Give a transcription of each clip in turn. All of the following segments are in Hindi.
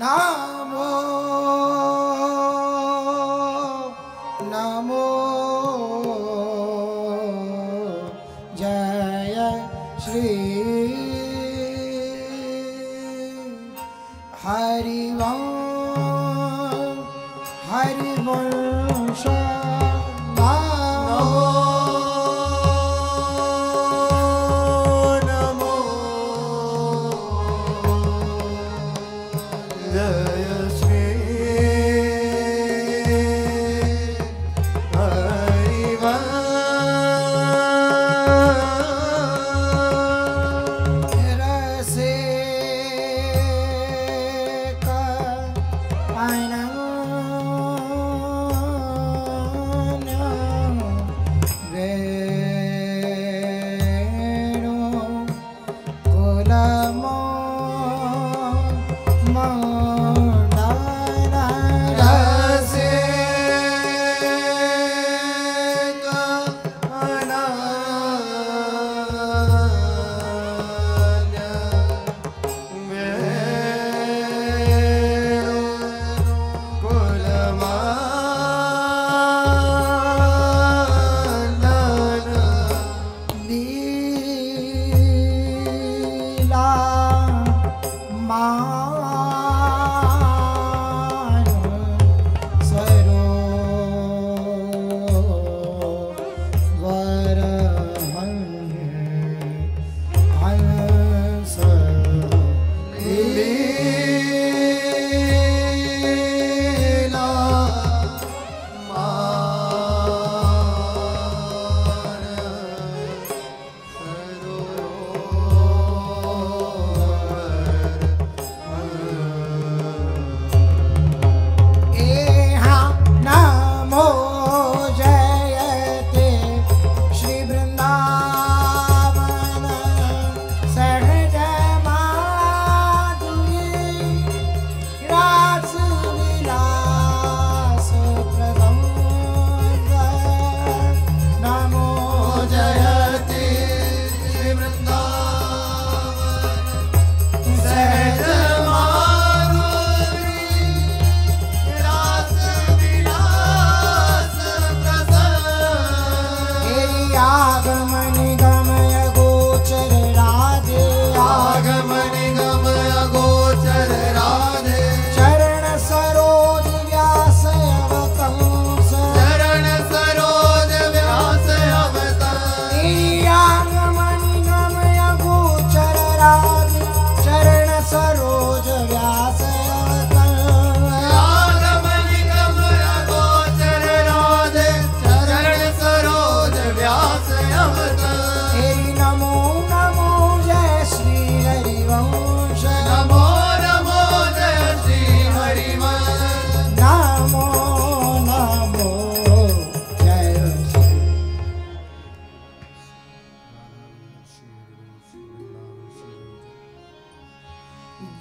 नमो नमो जय श्री हरिवंश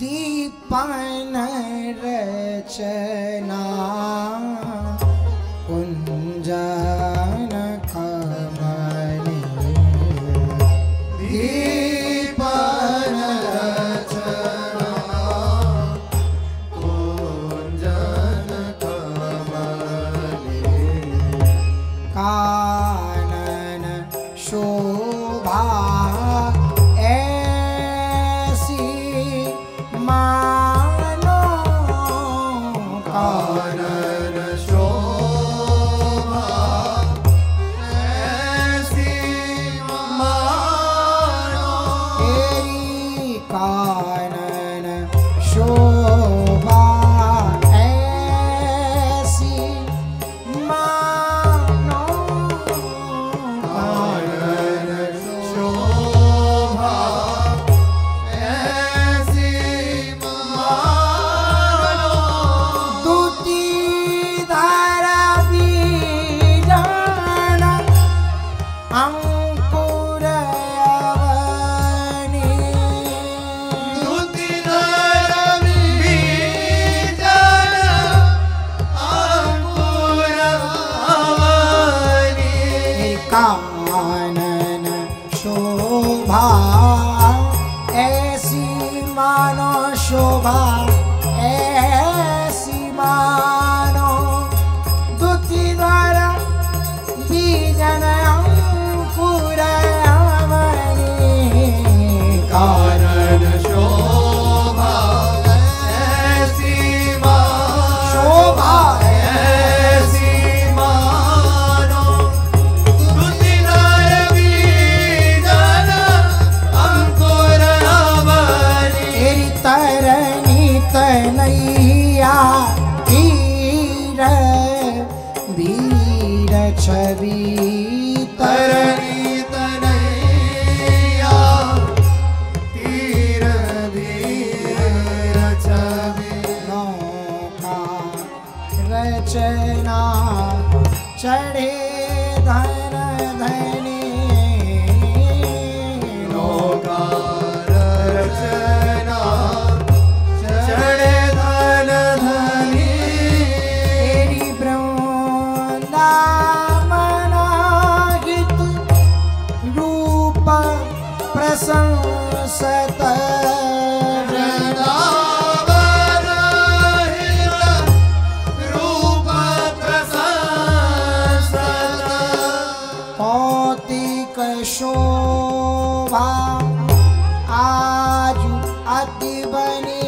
दीपन रचना कुंजन कमनी दीपन रचना कुंजन कमनी कानन शोभा मानो कानन नैया तीर वीर छवि तरनी तनैया तीर वीर छवि नौका रचना चढ़े धन धनी नौका रचना चढ़े धन धनी तेरी वृंदावना गीत रूप प्रशंसत वृंदावन हित रूप प्रशंसत कौतिक शोभा आज अति बनी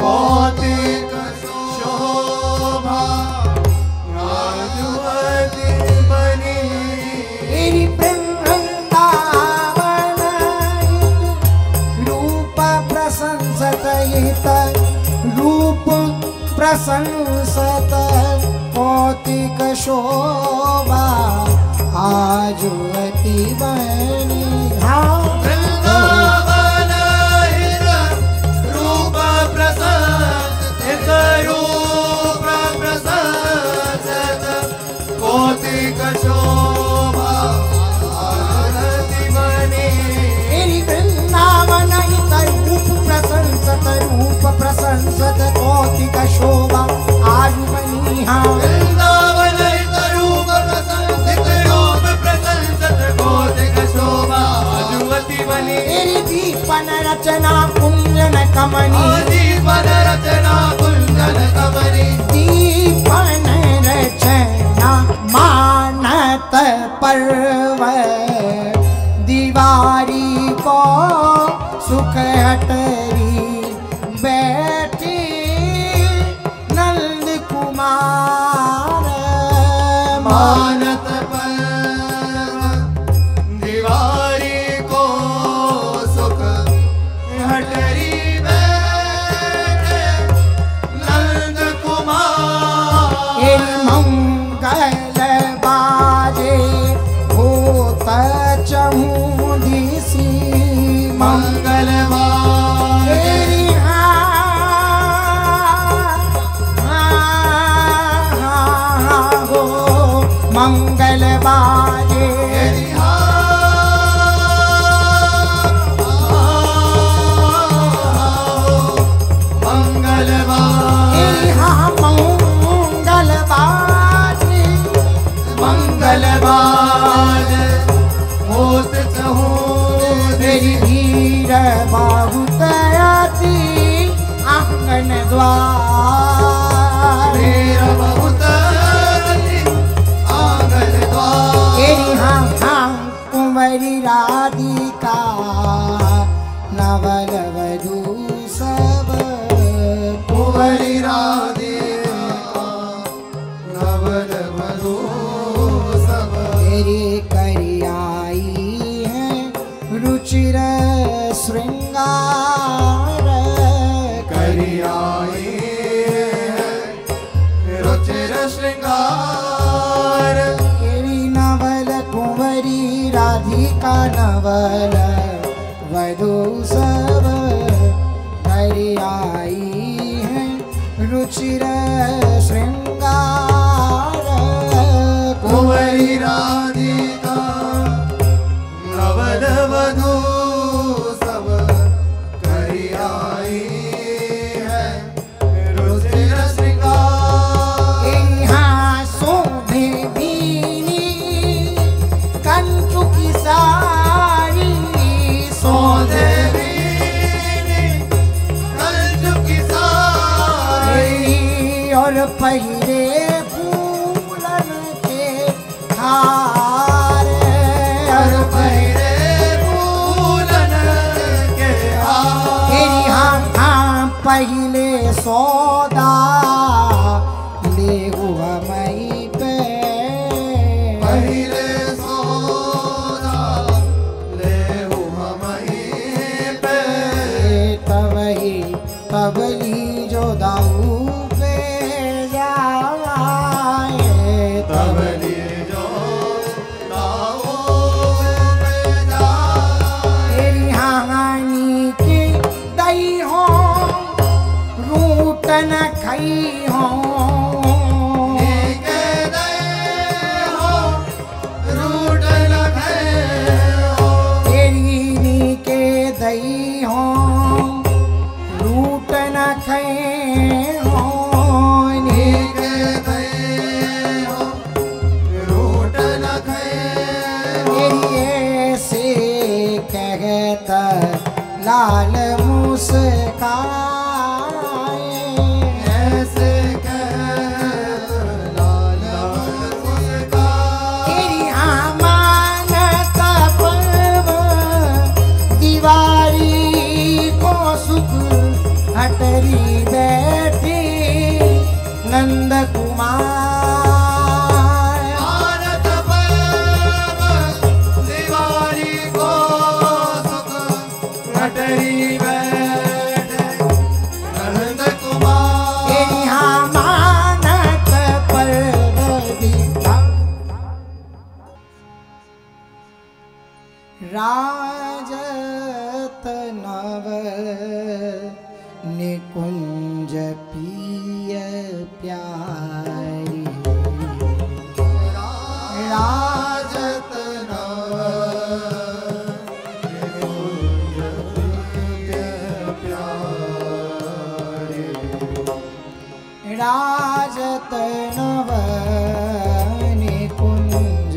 कौतिक शोभा राजुअति बनी तेरी वृंदावन रूप प्रशंसत रूप प्रशंसत कौतिक शोभा आज अति बनी वृंदावन हित रूप प्रशंसित रूप प्रशंसित कौतिक शोभा आरती बनी तेरी वृंदावन हित रूप प्रशंसत कौतिक शोभा आज बनी वृंदावन हित रूप प्रशंसित कौतिक शोभा आजुवती बनी तेरी दीपन रचना कुंजन कमनी दीपन रचना कुंजन कमनी दीपन रचना मानत पर्व दीवारी को सुख हटरी बैठी नंद कुमार मानत पर्व दीवारी को सुख हटरी बैठे नंद कुमार मंगल बाजे होत चहुदिसी मंगलवार तेरी हो मंगल बाजे मंगल बाजे मंगलवार होत चहूँ तेरी भीड़ बहुत आती आंगन द्वार मेरा बहुत आंगन द्वार तेरी हाँ कुंवरी राधिका नवल वधू सब कुंवरी राधिका नवल वधू सब तेरी करियाई है रुचिर श्रृंगार करियाई रुचिर श्रृंगार तेरी नवल कुंवरी राधिका नवल वधू सब करियाई है रुचिर श्रृंगार कुंवरी राधिका नवल वधू सब करियाई है रुचिर श्रृंगार यहाँ शोभे बीनी कंचु की सारी सौदे कंचु की सारी और पहले फूलन के हार और पहरे फूलन के हार तेरी हाँ पहले सौदा ले हुआ मई पे पहले सौदा ले हुआ मही पे तवही तबली जो दाऊ पे जाए तबली जो दाऊ पे जाए तेरी हानि की दई हो रूट न खई हो लाल मुस्काए ऐसे कह लाल मुस्काए तेरी अमानत पर्व दीवारी को सुख हटरी बैठी नंद कुमार राजत नव निकुंज पिय प्यारी राजत नव निकुंज पिय प्यारी राजत नव निकुंज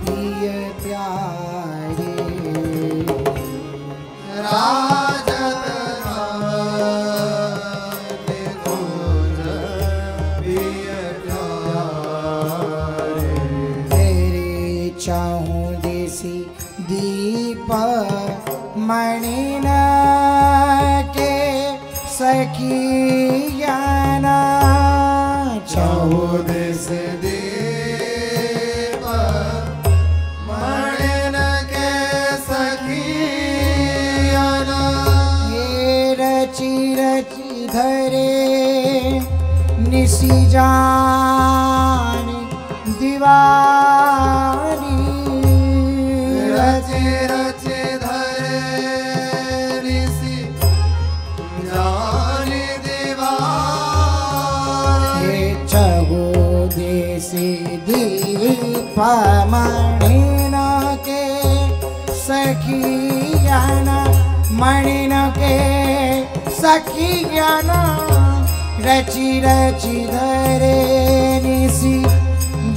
पिय प्यारी राजत निकुंज पिय प्यारे तेरे चाहूं देसी दीप मणिन के सखियाना चाहूं देस दीप मणिन के सखियाना ये रची रची धरे निसी जान दीवारी रचे रचे धरे ऋषि जानी दीवार ये चहु देसी दीप मणिन के सखियाना मणिन के सखियाना रची रची धरे निसी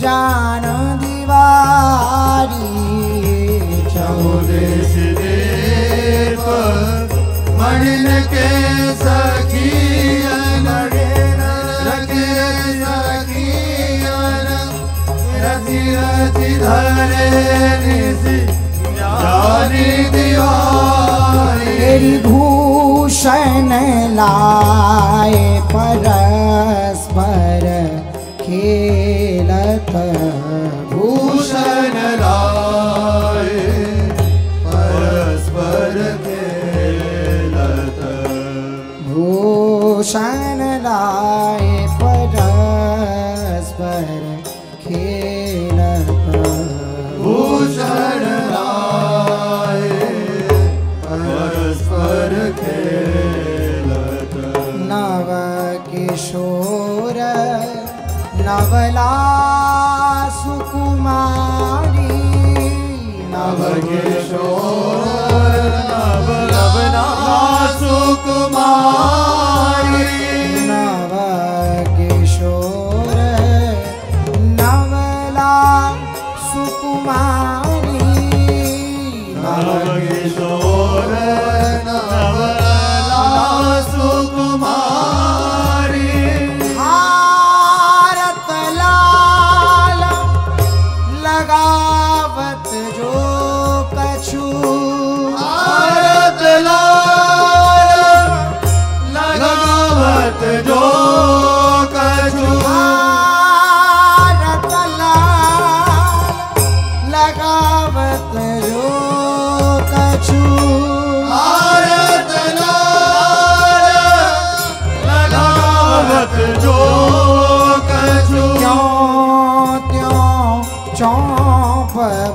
जान दीवारी चौदेश दीप मणिन के सखियन रति सखियन रति रति धरे निसी जानी दीवारी तेरी भूषण लाए परस्पर खेलत भूषण लाए परस्पर खेलत भूषण लाए परस्पर खेलत भूषण लाए परस्पर खेलत नव किशोर नवला सुकुमारी नव किशोर नवला सुकुमारी नव किशोर नवला सुकुमारी नव किशोर नवला सुकुमारी भारत लाल लगावत जो कछु भारत लाल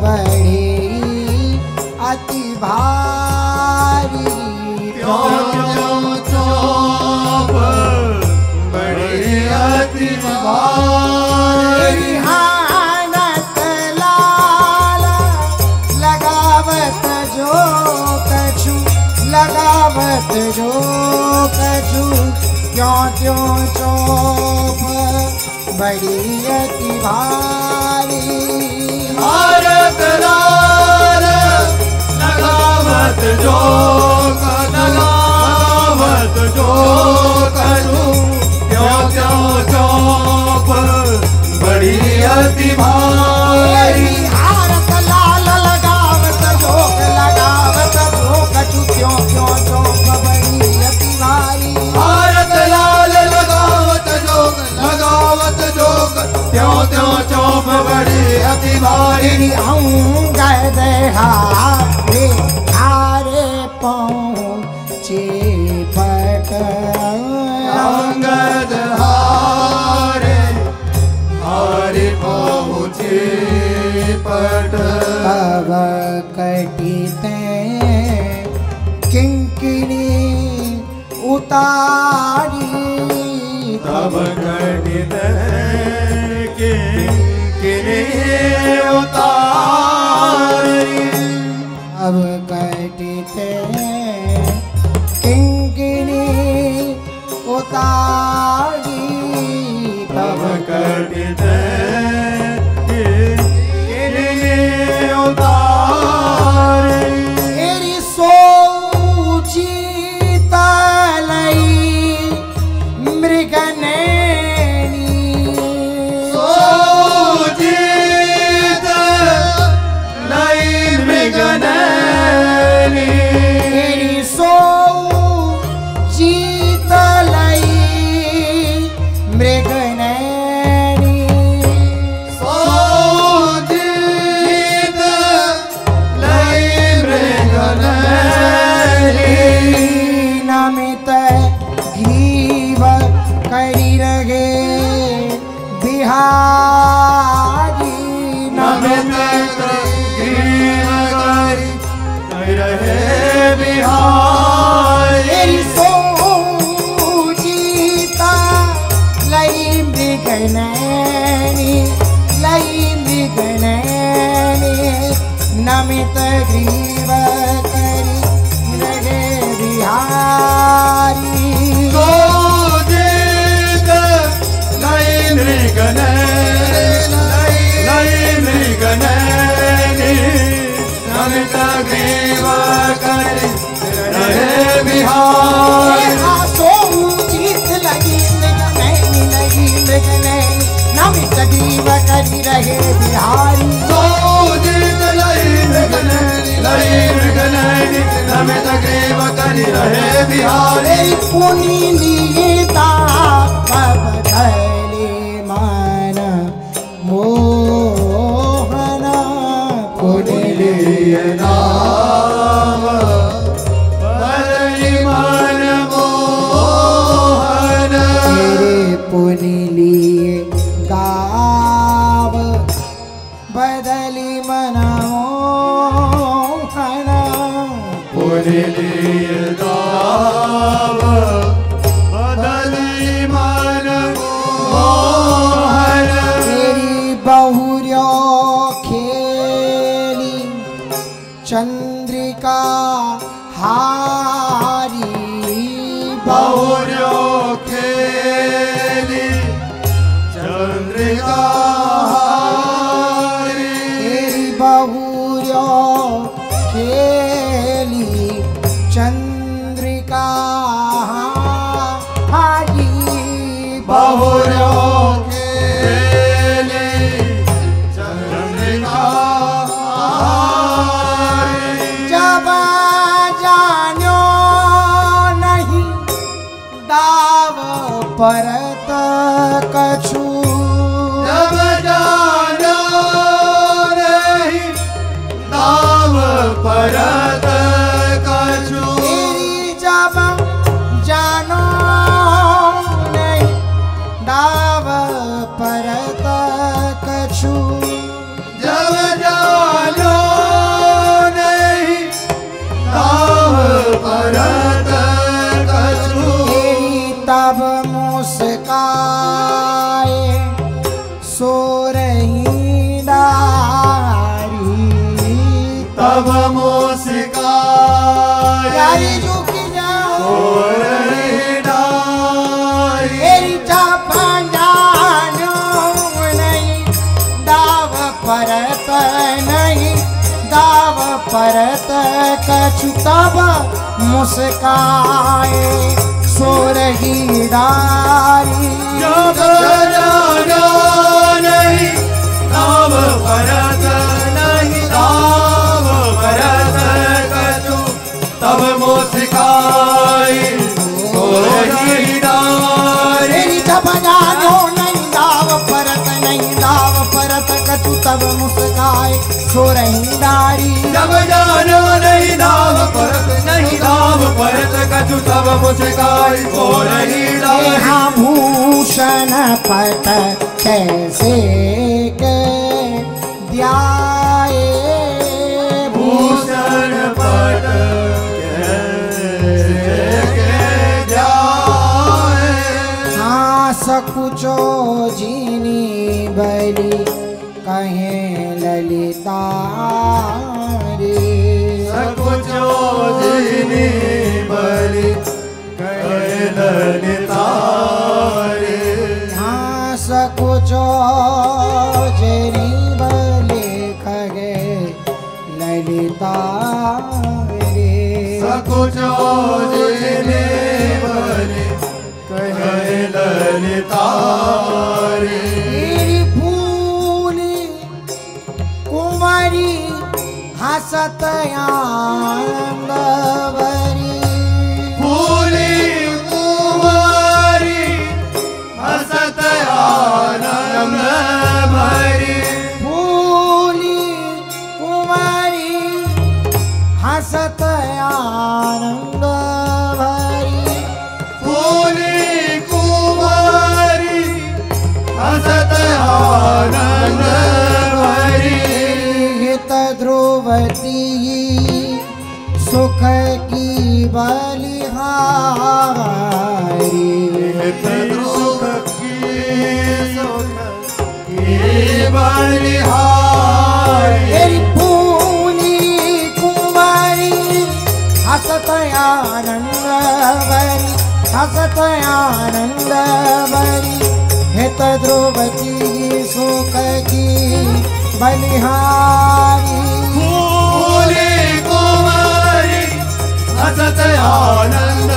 बड़ी अति भारी त्यों त्यों चौप बड़ी अति भारी हानत लाल लगावत जो कछु लगावत जो कछु क्यों त्यों चौप बड़ी अति भारी भारत लाल लगावत जो लगावत जो कछु त्यों त्यों चौप बड़ी अति भारी भारत लाल लगावत जो कछु क्यों क्यों चौप बड़ी अति भारी भारत लाल लगावत जो त्यों त्यों चौप बड़ी अति भारी अंगद हारे हारे पहुँचे पट अंगद हारे हारे पहुँचे पट तब कटिते किंकिणी उतारी तब कटित किंकिणी उतारी अब कटिते किंकिणी उतारी तब कटित किंकिणी उतारी एरी सोची तलई मृगनैनी सोचित लई मृगनैनी एरी सोची तलई मृगनैनी सोचित लई मृगनैनी नमित ग्रीव करी रहे बिहारी नमित ग्रीव करी रहे बिहारी एरी सोजीता लई मृगनैनी नमित ग्रीव करी रहे बिहारी सोचित लई मृगनैनी नमित ग्रीव करी रहे बिहारी सोजीत लगी मृगनैनी नमित ग्रीव करी रहे बिहारी सोचित लई मृगनैनी नमित ग्रीव करी रहे बिहारी पुनि लियता बदले मन मोहन पुनि लिए नाम बदली मन मोहन तेरे पुनि लिए गाव बदली मन मोहन पुनि लिए दाव बदली मन मोहन तेरी बहुर्यो खेली चंद्रिका हारी बहुर्यो खेली चंद्रिका हारी तेरी बहुर्यो खेली चंद्रिका हारी बहुर्यो खेली चंद्रिका हारी जब जान्यो नहीं दाव परत कछु जब जानो नहीं दाव परत कछु तेरी जब जानो नहीं दाव परत कछु जब जानो भरत कछु तब मुस्काए सो रही डारी। तब मुस्काए यारी जो की जाओ सो रही डारी। तेरी जानो नहीं दाव परत नहीं दाव परत कछु तब मुस्काए सो रही डारी। जब जानो नहीं दाव परत नहीं दाव परत कछु तब मुस्काए सो रही डारी। तेरी जब जानो नहीं दाव परत नहीं दाव परत कछु तब मुस्काए सो रही डारी। जब जानो नहीं दाव परत नहीं दाव परत कछु तब मुस्काए सो रही डारी। यहाँ भूषण पट कैसे के द्याए भूषण पट कैसे के जाए। हाँ सकुचो जीनी बलि कहे ललिता रे। सकुचो जीनी बलि कहे ललिता रे। हाँ सकुचो जीनी बलि कहे ललिता रे। सकुचो जीनी बलि कहे ललिता रे। तेरी फूली कुंवरी हसत आनंदवरी। फूली कुंवारी हसत आनंद भरी। फूली कुंवरी हसत आनंद भरी। फूली कुंवारी हसत आनंद भरी। हित ध्रुवती सुख की बलिहारी। हित ध्रुव की सुख की बलिहारी। तेरी फूली कुंवारी हसत आनंद भरी हसत आनंद भरी। हित ध्रुवती सुख की बलिहारी। फूली कुंवारी हसत आनंद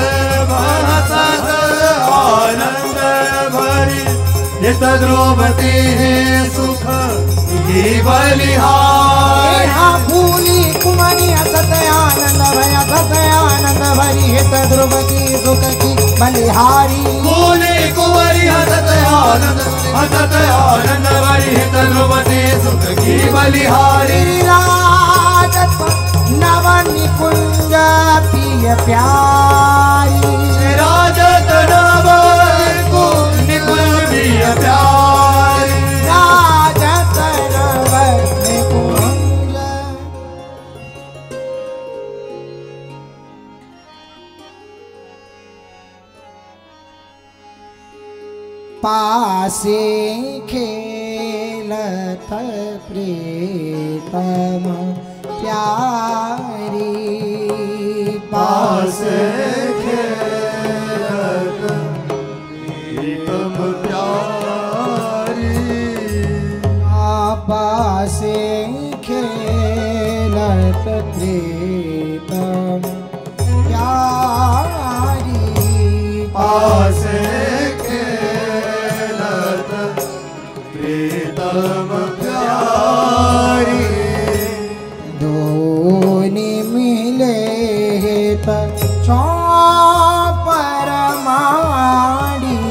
हसत आनंद भरी। हित ध्रुवती सुख की बलिहारी। हाँ फूली कुंवारी हसत आनंद भरी हसत आनंद भरी। हित ध्रुवती सुख की बलिहारी। फूली कुंवारी हसत आनंद भरी। हित ध्रुवती सुख की बलिहारी। तेरी राजत नव निकुंज पिय प्यारी। राजत नव निकुंज प्रिय प्यारी। राजत नव निकुंज पासे खेलत प्रीतम प्यारी। पास खेलत प्रीतम प्यारी। पासे खेलत प्रीतम प्यारी। पास खेलत प्रीतम प्यारी। दोनी मिले त चौपर माड़ी।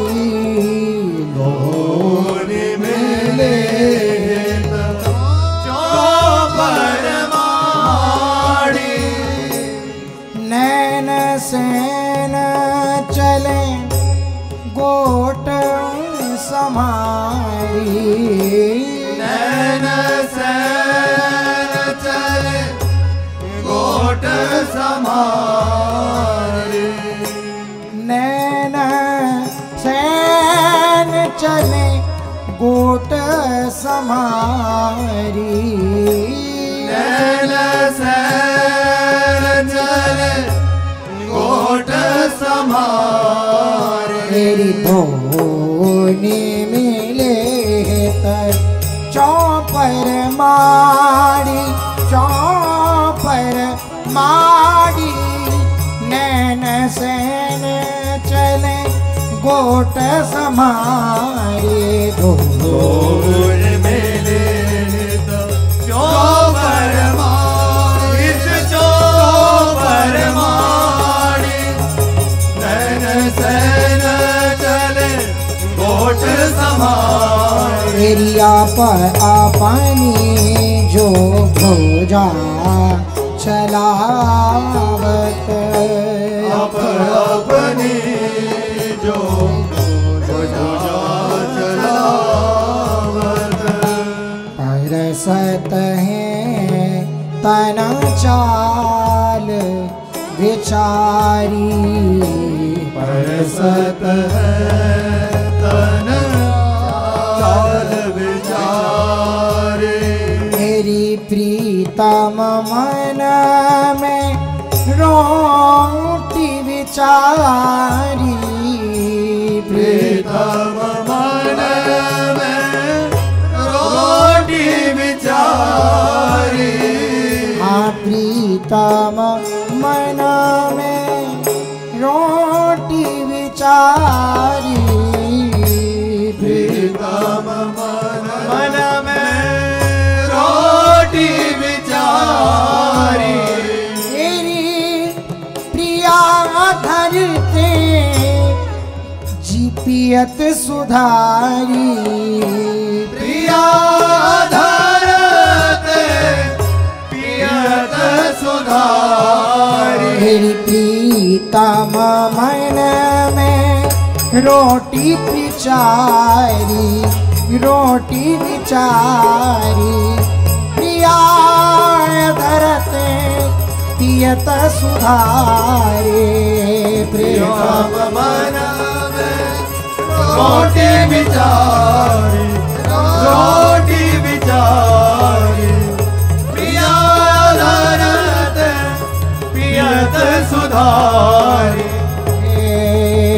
दोनी मिले चौपर माड़ी। नैन सैन चले गोट समारी। नैन सैन चले गोट समारे नैन सैन चले गोट समारी नैन सैन चले गोट समारे तेरी धोनी मिले तर चौपर माड़ी चौपर माड़ी नैन सैन चले गोट समारे गोर मेले तो चौपर माड़ी चौपर माड़ी नैन सैन चले गोट समारे तेरी आपनी जो भोजा चलावत अपनी जो भुजा चलावत परसत है तन चाल विचारी परसत है तन चाल विचारे तेरी प्रीतम मन में रोटी विचारी प्रीतम मन में रोटी विचारी हाँ प्रीतम मन में रोटी विचारी प्रीतम मन में रोटी विचारी तेरी प्रिया धरते जी पियत सुधारी प्रिया धरते पियत सुधारी तेरी प्रीतम मन में रोटी विचारी रोटी विचारी प्रिया धरते पियत सुधारे प्रियम मन में रोटी विचारी रोटी विचारी प्रिया धरते पियत सुधारी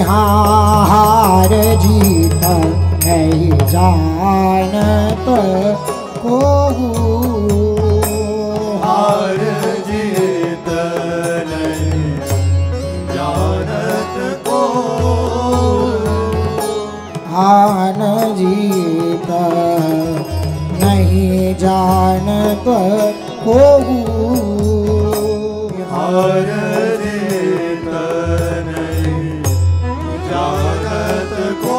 हार जीत नहीं जानत को हार जीत नहीं जानत को हान जीत नहीं जानत को हार जीत नहीं जानत को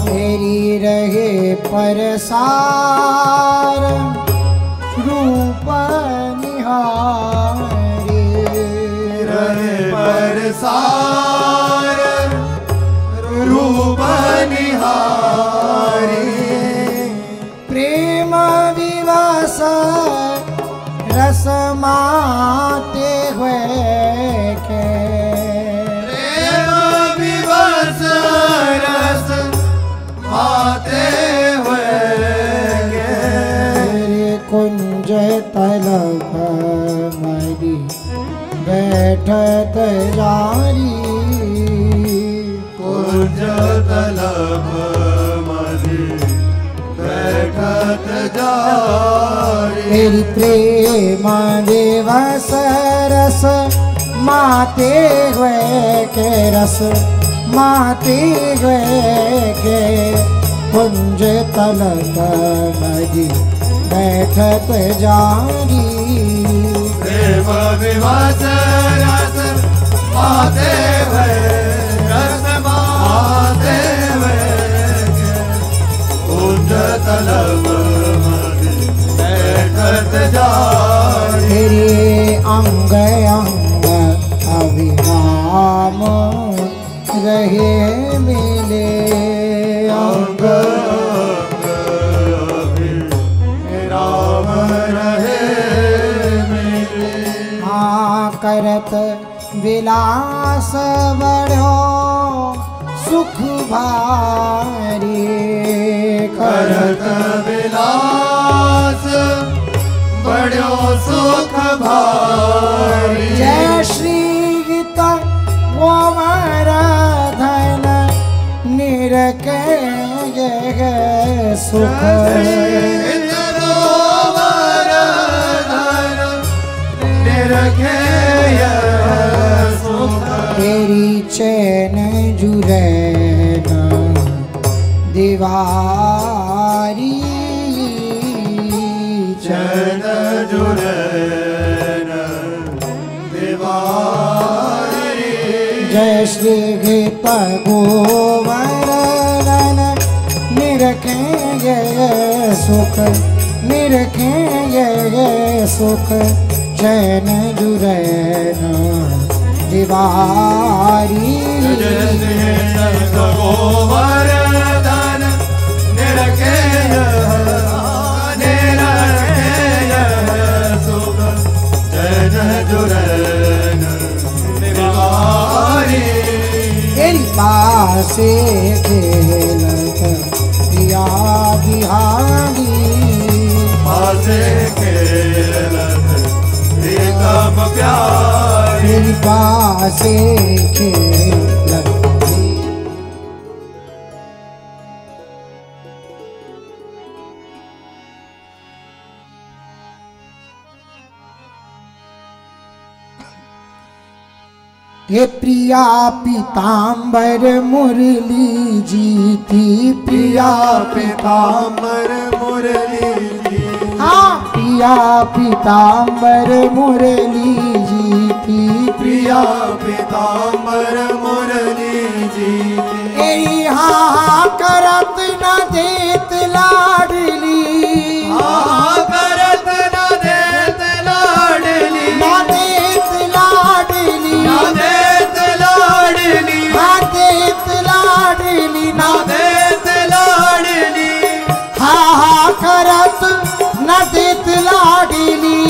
तेरी रहे परसार रूप निहारे रहे परसार रूप निहारी प्रेम विवश रस माते हुए के प्रेम विवश रस माते हुए तेरे कुंज तलक मरी बैठत जारी कुंज तलब मधि बैठत जारी तेरी प्रेम दिवस रस माते हुए के रस माते हुए के कुंज तलक मरी बैठत जारी प्रेम विवश रस माते हुए रस माते हुए कुंज तलब मधि बैठत जारी तेरे अंग अंग अभिराम रहे मिले अंग अंग राम रहे मिले विलास बड़ो सुख भारी करत विलास बड़ो सुख भारी। जय श्री गीता वोमर धन निरके सुख तेरी चैन जुरैन दीवारी चैन जुरैन दीवारी। जय श्री गीत गोवर्धन निरखेंगे सुख निरखेंगे सुख चैन जुरैन दीवारी। जय श्री गोवर्धन निरखेंगे सुख चैन जुरैन दीवारी। तेरी पासे खेलत प्रिया बिहारी पासे खेलत प्रीतम प्यारी। तेरी पासे खेलत ये प्रिया पीतांबर मुरली जीती प्रिया पीतांबर मुरली जी। हाँ प्रिया पीतांबर मुरली जीती प्रिया पीतांबर मुरली जी। हाँ करत न देत लाडली करत न देत लाडली न देत लाडली न देत लाडली देत लाडली न देत लाडली। हाँ करत न देत लाडली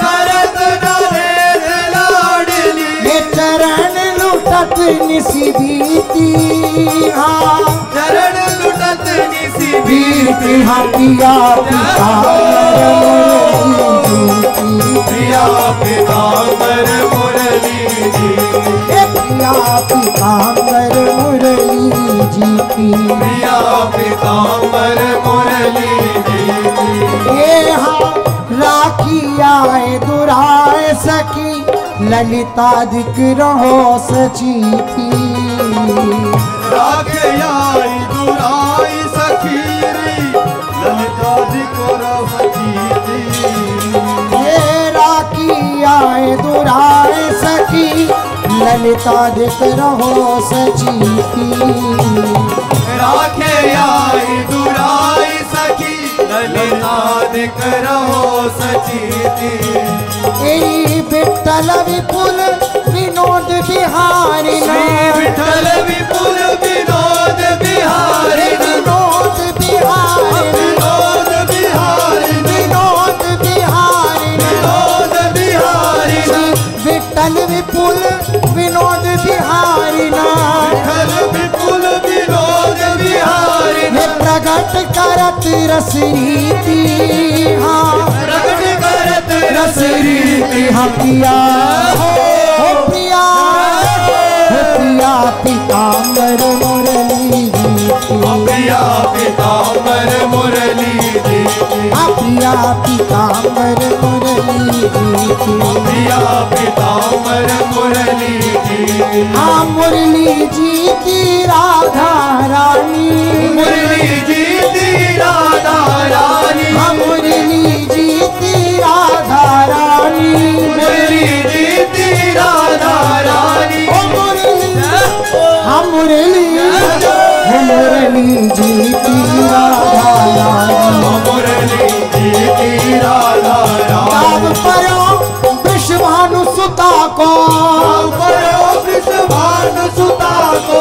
करत न देत लाडली। ये चरण लुटत निसीबीती हाँ चरण लुटत निसी बीती हाँ पिया प्रिया पीतांबर मुरली जी। प्रिया पीतांबर मुरली जी की प्रिया पीतांबर मुरली जी। ये हाँ राखी आए दुराए सखी ललिता दिख रहो सची थी। राखे आई दुराई सखीरी ललिता दिकोरा सखी थी। ये राखी आए दुराए सखी ललिता दिख रहो सची थी। राखे आई दुराई सखी ललिता दिख रहो सची थी। विठ्ठल विपुल विनोद बिहारी श्री विठ्ठल विपुल विनोद बिहारी विनोद बिहारी विनोद बिहारी विनोद बिहारी विनोद बिहारी विठ्ठल विपुल विनोद बिहारी विठ्ठल विपुल विनोद बिहारी। प्रगट करत रस रीति हाँ प्रगट करत रस रीति हाँ प्रिया हो प्रिया प्रिया पीतांबर मुरली जी प्रिया पीतांबर मुरली जी। प्रिया पीतांबर मुरली जी प्रिया पीतांबर मुरली जी। मुरली जी की राधा रानी मुरली जी दी राधा रानी मुरली जी की राधा रानी मुरली जी दी राधा रानी। मुरली जी की राधा रानी मुरली जी दी राधा रानी। तब परो विश्वानु सुता को भानु सुता को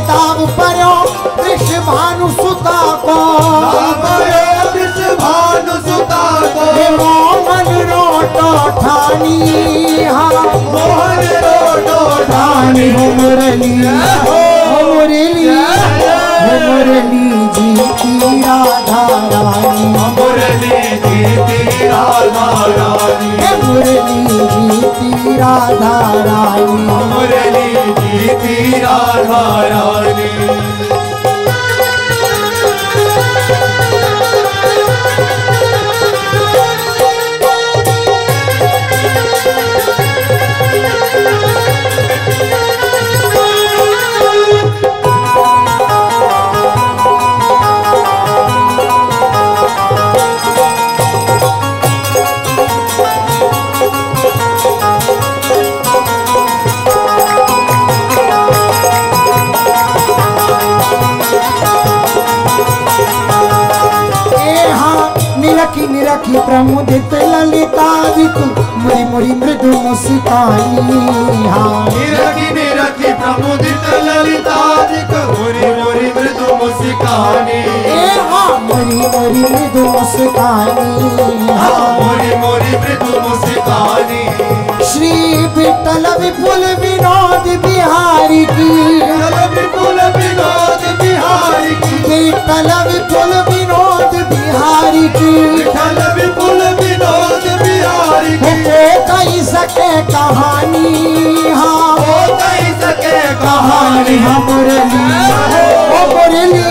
तब परो विश्वानु सुता को भानु सुता को मोहन रोटो ठानी हाँ मोहन मुरली हो मुरली हो मुरली जीती राधा रानी मुरली जीती राधा रानी मुरली जीती राधा रानी मुरली जीती राधा रानी निरखी प्रमुदित ललितादिक मुरी मुरी मृदु मुस्कानी हाँ निरखी प्रमुदित ललितादिक मुरी मुरी मृदु मुस्कानी हाँ मुरी मुरी मृदु मुस्कानी हाँ मुरी मुरी मृदु मुस्कानी श्री विठल विपुल विनोद बिहारी की विपुल विनोद बिहारी की विठल विपुल विनोद बिहारी की विठल विपुल विनोद बिहारी की हो कही सके कहानी हाँ हो कही सके कहानी हाँ मुरली हो मुरली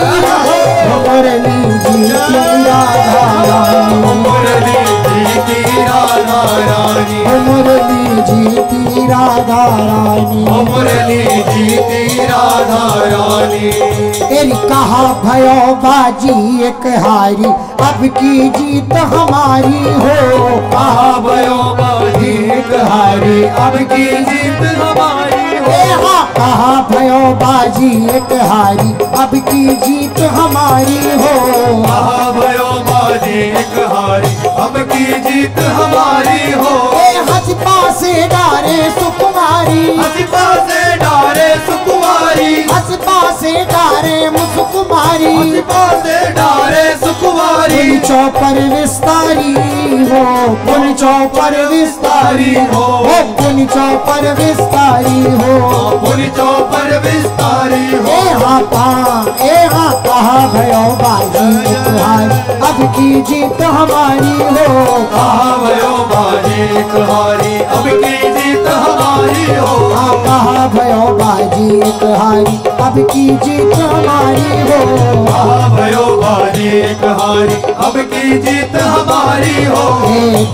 हो मुरली जीती राधा रानी मुरली जीती राधा रानी मुरली जीती राधा रानी मुरली जीती राधा रानी तेरी कहा भयो बाजी एक हारी अब की जीत हमारी हो कहा भयो बाजी एक हारी अब की जीत हमारी हो कहा भयो बाजी एक हारी अब की जीत हमारी हो कहा भयो बाजी एक हारी अब की जीत हमारी हो हसपा से डारे सुकुमारी हसपा से डारे सुकुमारी हसपा से डारे मुसुकुमारी हसपा से डारे सुकुमारी चौपर विस्तारी हो पुन चौपर विस्तारी हो पुन चौपर विस्तारी हो पुन चौपर विस्तारी हो हाँ कहा भयो बाजी एक हारी अब की जीत हमारी हो कहा भयो बाजी एक हारी अब की जीत हमारी हो कहा भयो बाजी एक हारी अब की जीत हमारी हो कहा भयो बाजी एक हारी अब की जीत हमारी हो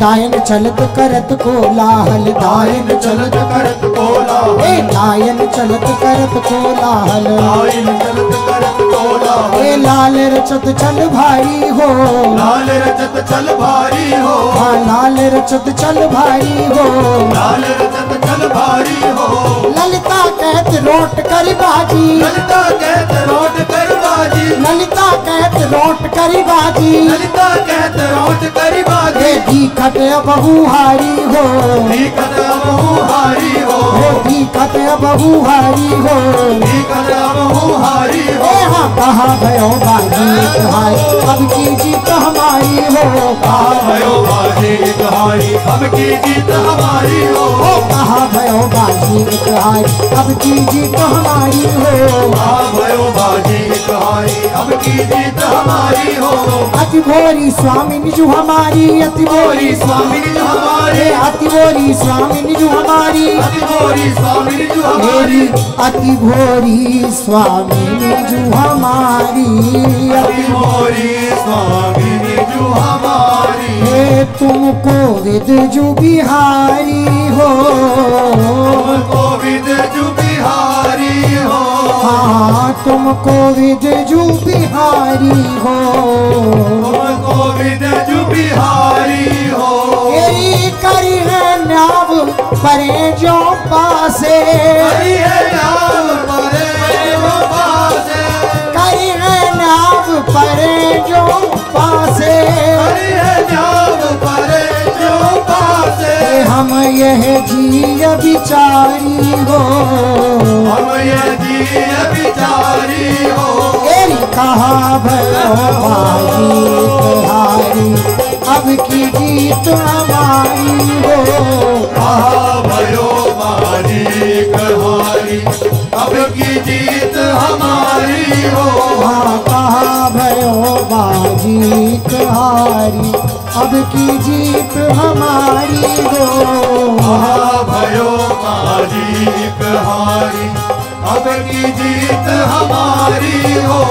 दायन चलत करत कोलाहल दायन चलत करत कोला दायन चलत करत कोलाहल दायन चलत करत कोला लाल रचत चल भारी हो लाल रचत चल भारी हो हाँ लाल रचत चल भारी हो लाल रचत चल भारी हो ललिता कहत रोट कर बाजी ललिता कहत रोट कर बाजी ललिता कहत रोट कर बाजी ललिता कहत रोट कर बाजी दीखत बहु हारी हो दीखत बहु हारी हो दीखत बहु हारी हो दीखत बहु हारी हो हाँ कहा भयो बाजी एक हारी अब की जीत हमारी हो कहा भयो बाजी एक हारी अब की जीत हमारी हो कहा भयो बाजी एक हारी अब की जीत हमारी हो कहा भयो बाजी एक हारी अब की जीत हमारी हो अति भोरी स्वामिनी जो हमारी अति भोरी स्वामिनी जो हमारी अति भोरी स्वामिनी जो हमारी अति भोरी स्वामिनी जो हमारी अति भोरी स्वामिनी जो हमारी अति भोरी स्वामिनी जो हमारी तुमको विद जो बिहारी हो तुमको विद जो बिहारी हो हाँ तुमको विद जो बिहारी हो तुमको विद जो बिहारी हो करी है नाव परे जो पासे करी है नाव परे जो पासे करी है नाव परे जो पासे करी है नाव परे जो पासे हम यह जी बिचारी हो हम यह जी बिचारी हो कहा भयो बाजी हारी अब की जीत हमारी हो कहा भयो बाजी हारी अब अब की जीत हमारी हो। हाँ कहा भयो बाजीत हारी, अब की जीत हमारी हो। कहा भयो बाजीत हारी, अब की जीत हमारी हो।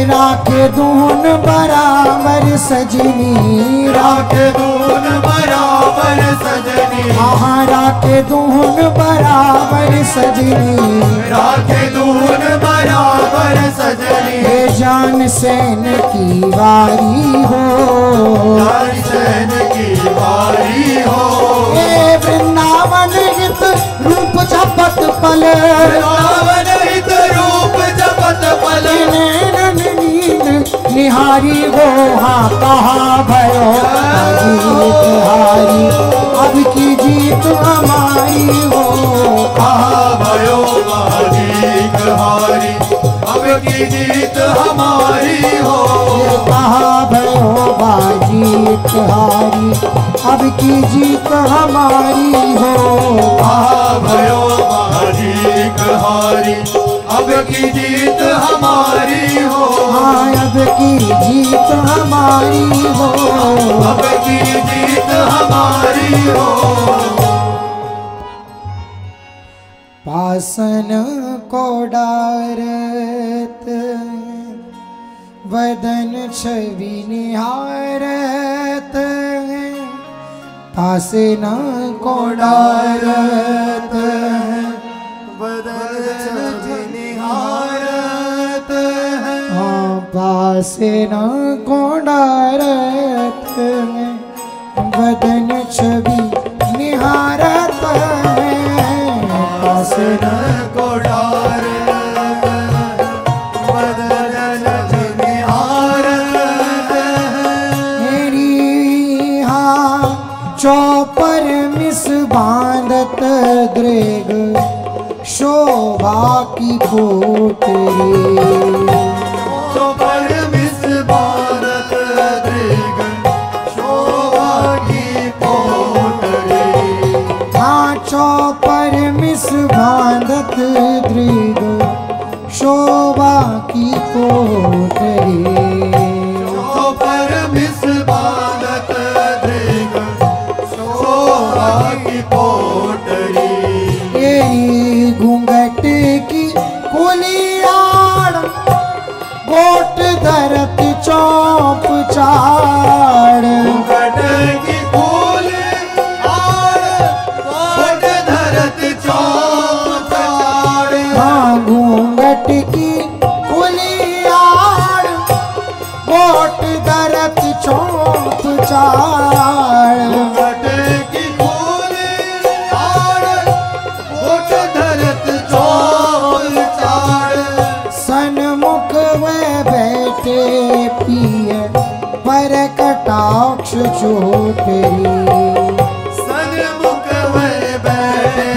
राखे दून बराबर सजनी, राखे दून बराबर सजनी, हाँ राखे दून बराबर सजनी, राखे दून बराबर सजनी। ये जान सैन की वारी हो, जान सैन की वारी हो। ये वृंदावन हित रूप जपत पल, वृंदावन हित रूप जपत पल, निहारी हो। हाँ कहा भयो जीत हारी, अब की जीत हमारी हो। कहा भयो बाजीत हारी, अब की जीत हमारी हो। कहा भयो बाजीत हारी, अब की जीत हमारी हो। कहा भयो बाजीत हारी, अब की जीत हमारी हो। हाँ अब की जीत हमारी हो, अब की जीत हमारी हो। पासन को डारत वदन छवि निहारत, पासन को डारत बदन छवि निहारत, पासन को डारत वदन छवि निहारत, पासन को डारत बदन छवि निहारत। मेरी हाँ चौपर मिस बांधत दृग शोभा की कोटरी, चौपर मिस बांधत दृग शोभा की कोटरी। हाँ चौपर मिस बांधत दृग शोभा की कोटरी, चौपर मिस बांधत दृग शोभा की कोटरी। तेरी घूंघट की कुलियाड़ गोट धरत चौप चाड़, घूंघट की फूल आड़ गोट धरत चौप चाड़। हाँ घूंघट की कुलियाड़ गोट धरत चौप चाड़, घूंघट की फूल आड़ गोट धरत चौप चाड़। सन्मुख वे बैठे पिय पर कटाक्ष चोटरी, सन्मुख में बैठे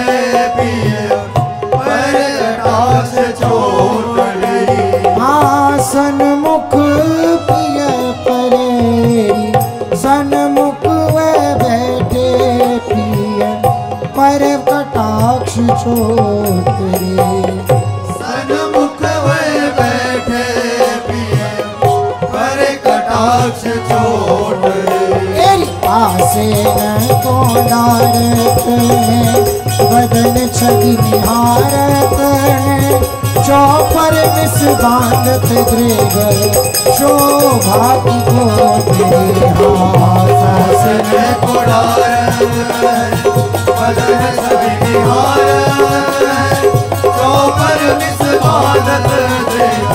पिय पर कटाक्ष चोटरी। हाँ सन्मुख पिय परेरी, सन्मुख वे बैठे पिय पर कटाक्ष चोटरी, सन्मुख में बैठे पिय पर कटाक्ष चोटरी। एरी पासे न को डारत है बदन छवि निहारत है, चौपर मिस बांधत दृग शोभा की कोटरी। पासन को डारत बदन छवि निहारत, चौपर मिस बांधत दृग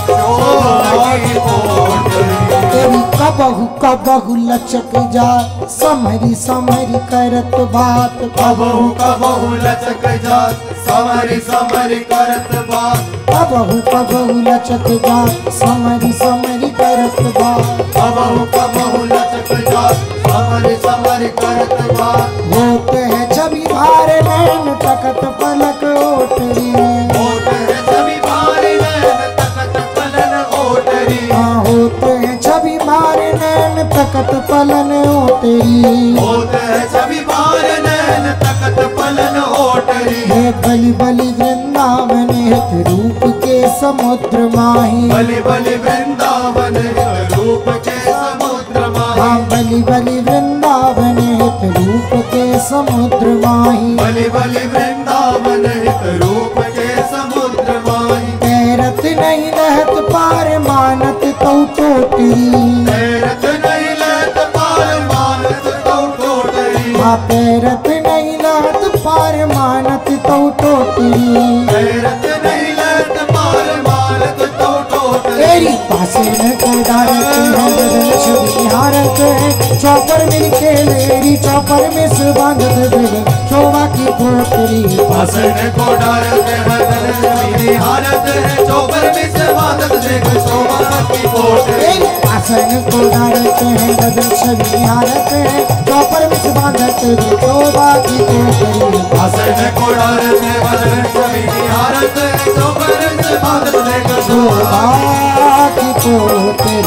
शोभा की कोटरी। तेरी कबहू लचक जा समरी समरी करत बात, कबहू कबहू लचक जात समरी समरी करत बात। कबहू लचक जा समरी समरी करत बात, कबहू कबहू लचक जात समरी समरी करत बात। होते है छवि भार नैन तकत पलक ओटरी, होते हैं सभी भारी नैन तकत पलन ओटरी। होते हैं छवि भार नैन तकत पलन ओटरी, होते हैं सभी भार नैन तकत पलन ओटरी। हे बलि बलि वृंदावन समुद्र माही। बलि बलि वृंदावन हित रूप के समुद्र माही। हाँ बलि बलि वृंदावन हित रूप के समुद्र माही। बलि बलि वृंदावन हित रूप के समुद्र माही। तैरत नहीं लहत पार मानत तो टोटरी। तैरत नहीं लहत पार मानत तो टोटरी। हाँ तैरत नहीं लहत पार मानत तो टोटरी। तैरत नहीं लहत पार मानत तो टोटरी। तेरी पासे को डालते हैं बदन छवि हारत है। चौपर मिल के लेरी चौपर में से बांधत दिल शोभा की पोटरी। पासन को डालते हैं बदन छवि हारत है। चौपर में से बांधत दिल शोभा की पोटरी। पासन को डालते हैं बदन छवि हारत है। चौपर में से बांधत दिल शोभा की पोटरी। पासन को डालते हैं बदन छवि हारत है। चौपर में से बांधत दिल शोभा की पोटरी।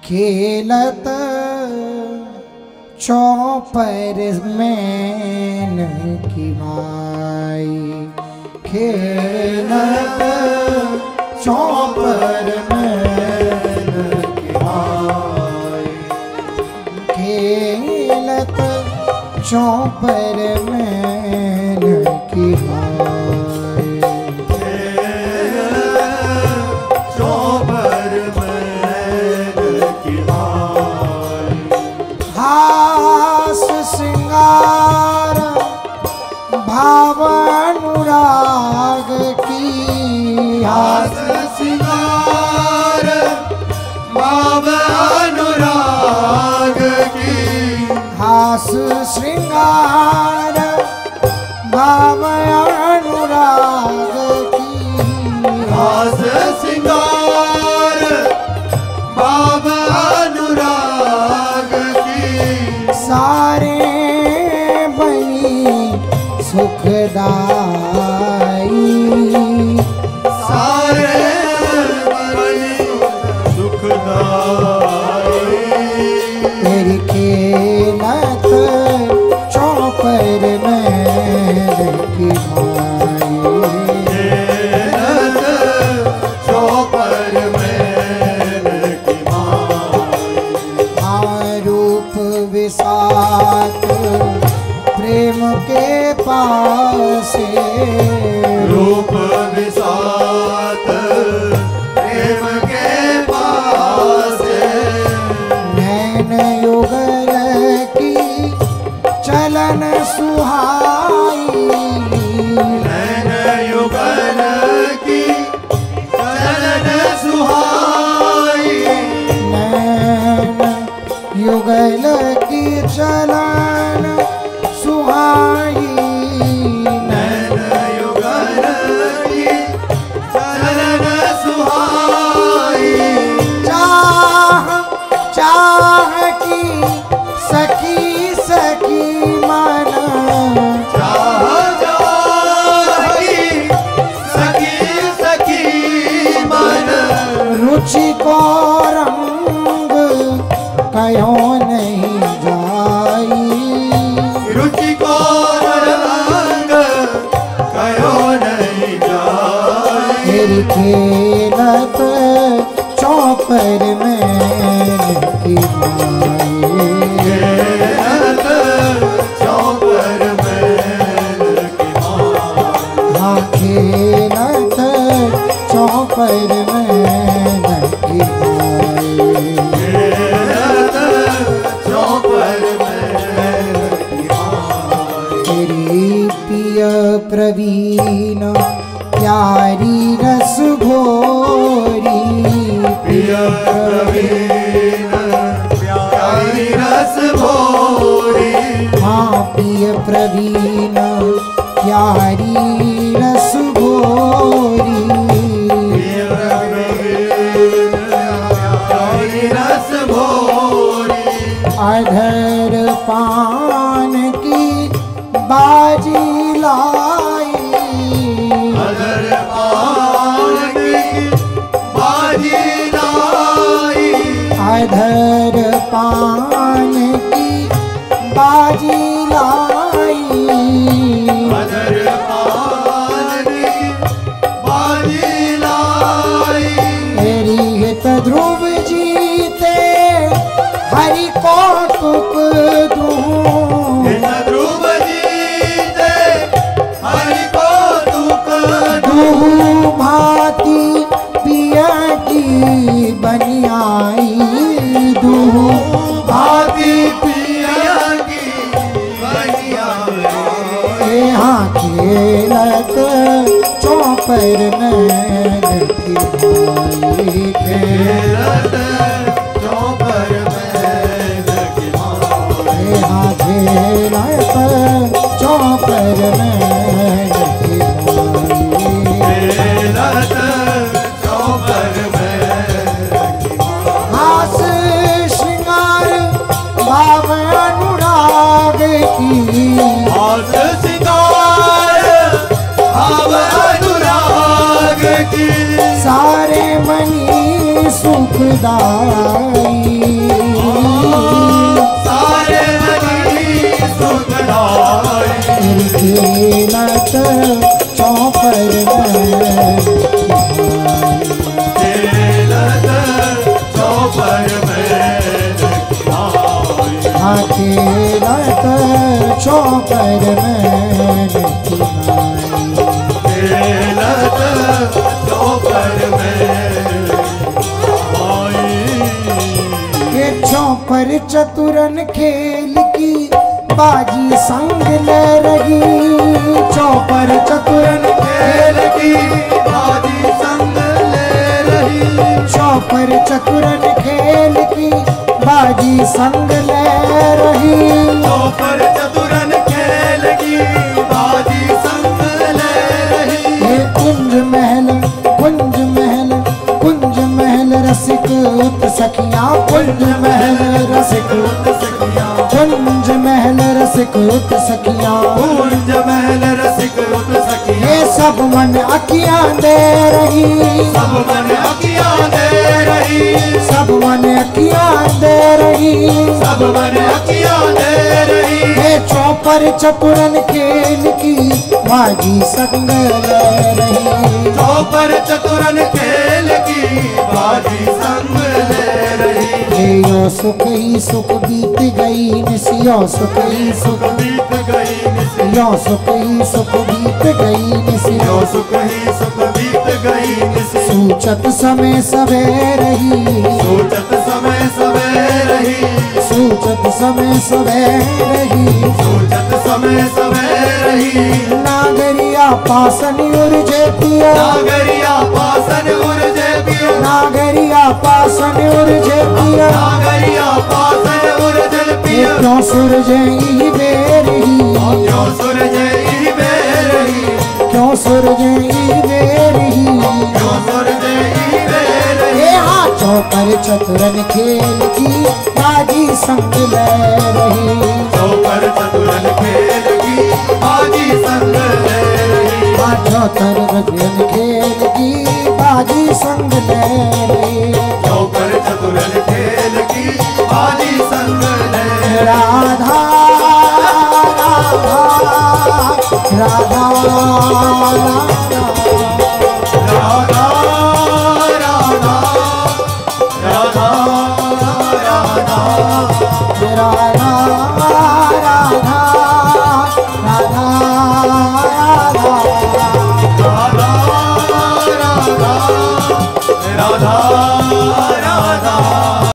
खेलत चौपर में की माई। खेलत चौपर में की माई। खेलत चौपर में की माई। चौपर में की माई। हास श्रृंगार भाव अनुराग की। हास श्रृंगार भाव अनुराग की। हास श्रृंगार भाव अनुराग की। हास श्रृंगार भाव अनुराग की। सारे बनी सुखदाई। सारे बनी सुखदाई। तेरी खेलत चौपर में की माई। चौपर में की माई। आरूप विसात प्रेम के पासे। रूप विसात प्रेम के पास। नैन युगल की चलन सुहाई। नैन युगल की चलन सुहाई। नैन युगल की चलन सुहाई। नैन युगल की चलन सुहाई। चाह चाह की सखी सखी मन। चाह चाह की सखी सखी मन। रुचि को रंग कयो नहीं जाई। रुचि को रंग कयो नहीं जाई। तेरी खेलत चौपर में की माई। खेलत चौपर में की माई। हाँ खेलत चौपर में की माई। खेलत चौपर में की माई। तेरी पिय प्रवीण प्यारी रस घोरी। प्रिय प्रवीण प्यारी रस भोरी। हाँ प्रिय प्रवीण प्यारी रस घोरी। प्रिय प्रवीण प्यारी रस भोरी। अधर पान की बाजी लाई। अधर पान की बाजी लाई। अधर पान की बाजी लाई, अधर पान की बाजी लाई। रिहित ध्रुव जीते हरि कौतुक दूं, ध्रुव जीते हरि कौतुक दूं भांति पिया की बनियाई, दूं भांति पिया की बनियाई। यहाँ खेलत चौपर में भाई खेलत चौपर में लगी माई। यहाँ खेलत चौपर में खेलत चौपर में लगी माई। हास श्रृंगार भाव अनुराग की, हास सिंगार भाव अनुराग की। सारे मनी सुखदाई, सारे मनी सुखदाई। खेलत चौपर में खेलत चौपर में लगी माई। हाँ खेलत चौपर में खेलत चौपर में माई। ये चौपर चतुरन खेल की बाजी संग ले रही, चौपर चतुरन खेल की बाजी संग ले रही। चौपर चतुरन खेल की बाजी संग ले रही, चौपर चतुरन खेल की बाजी संग ले रही। ये कुंज महल कुंज महल कुंज महल रसिक उत सखियां, कुंज महल रसिक उत सखियां। कुंज महल रसिक उत सखियां, कुंज महल रसिक उत सखियां। ये सब मन अखियां दे रही, सब मन अखियां दे रही। सब मन अखियां दे रही, सब मन अखियां दे रही। ये चौपर चतुरन खेल की बाजी संग ले रही, चौपर चतुरन खेल की बाजी संग ले रही। यो सुख ही सुख बीत गई निसियो सुख ही सुख, बीत गई निसी। यो सुख ही सुख बीत गई निसियो, यो सुख ही सुख बीत गई निसी। सूचत समय सवेर ही, सोचत समय सवेर ही। सूचत समय सवेर ही, सोचत समय सवेर ही। नागरिया पासन उर्जे पिया, नागरिया पासन उर्जे पिया। नागरिया पासन उर्जे पिया, नागरिया पासन उर्जे पिया। क्यों सुरजे ई बेर ही, क्यों सुरजे ई बेर ही। क्यों सुरजे ई बेर ही, क्यों सुरजे ई बेर ही। ये हाँ चौपर चतुरन खेल की बाजी संग ले रही, चौपर चतुरन खेल की बाजी संग ले रही। हाँ चौपर चतुरन खेल की बाजी संग ले रही, चौपर चतुरन खेल की बाजी संग ले रही। राधा राधा राधा राधा राधा राधा राधा राधा